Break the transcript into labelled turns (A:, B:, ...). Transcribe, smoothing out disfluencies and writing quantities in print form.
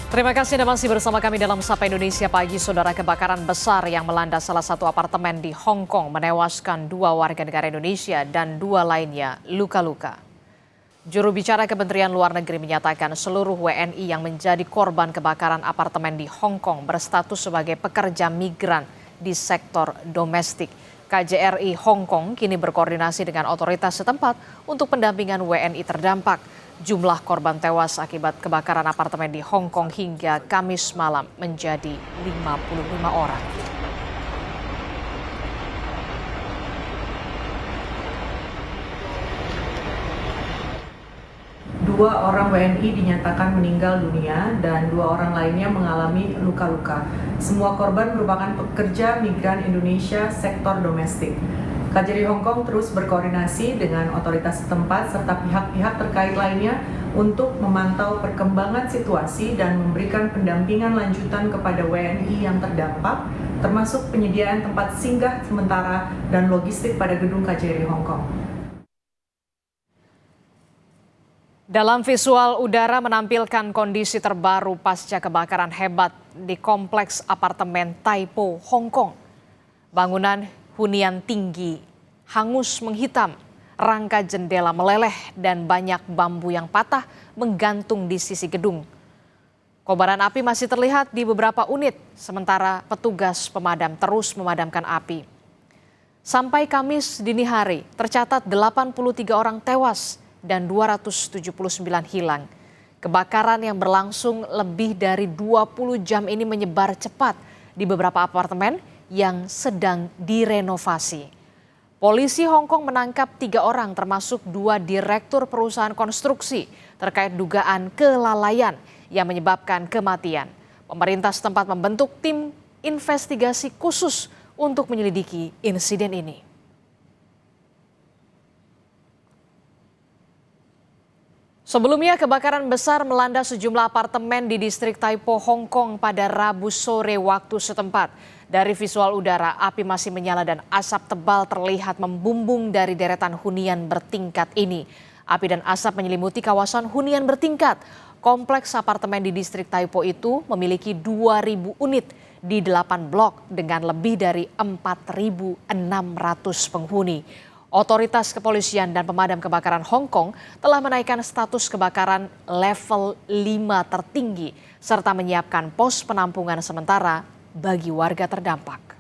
A: Terima kasih Anda masih bersama kami dalam Sapa Indonesia Pagi. Saudara, kebakaran besar yang melanda salah satu apartemen di Hong Kong menewaskan 2 warga negara Indonesia dan 2 lainnya luka-luka. Juru bicara Kementerian Luar Negeri menyatakan seluruh WNI yang menjadi korban kebakaran apartemen di Hong Kong berstatus sebagai pekerja migran di sektor domestik. KJRI Hong Kong kini berkoordinasi dengan otoritas setempat untuk pendampingan WNI terdampak. Jumlah korban tewas akibat kebakaran apartemen di Hong Kong hingga Kamis malam menjadi 55 orang.
B: Dua orang WNI dinyatakan meninggal dunia dan 2 orang lainnya mengalami luka-luka. Semua korban merupakan pekerja migran Indonesia sektor domestik. KJRI Hong Kong terus berkoordinasi dengan otoritas setempat serta pihak-pihak terkait lainnya untuk memantau perkembangan situasi dan memberikan pendampingan lanjutan kepada WNI yang terdampak, termasuk penyediaan tempat singgah sementara dan logistik pada gedung KJRI Hong Kong.
A: Dalam visual udara menampilkan kondisi terbaru pasca kebakaran hebat di kompleks apartemen Tai Po, Hong Kong. Bangunan hunian tinggi hangus menghitam, rangka jendela meleleh dan banyak bambu yang patah menggantung di sisi gedung. Kobaran api masih terlihat di beberapa unit, sementara petugas pemadam terus memadamkan api. Sampai Kamis dini hari, tercatat 83 orang tewas dan 279 hilang. Kebakaran yang berlangsung lebih dari 20 jam ini menyebar cepat di beberapa apartemen yang sedang direnovasi. Polisi Hong Kong menangkap 3 orang termasuk 2 direktur perusahaan konstruksi terkait dugaan kelalaian yang menyebabkan kematian. Pemerintah setempat membentuk tim investigasi khusus untuk menyelidiki insiden ini. Sebelumnya, kebakaran besar melanda sejumlah apartemen di distrik Tai Po, Hong Kong pada Rabu sore waktu setempat. Dari visual udara, api masih menyala dan asap tebal terlihat membumbung dari deretan hunian bertingkat ini. Api dan asap menyelimuti kawasan hunian bertingkat. Kompleks apartemen di distrik Tai Po itu memiliki 2.000 unit di 8 blok dengan lebih dari 4.600 penghuni. Otoritas kepolisian dan pemadam kebakaran Hong Kong telah menaikkan status kebakaran level 5 tertinggi serta menyiapkan pos penampungan sementara bagi warga terdampak.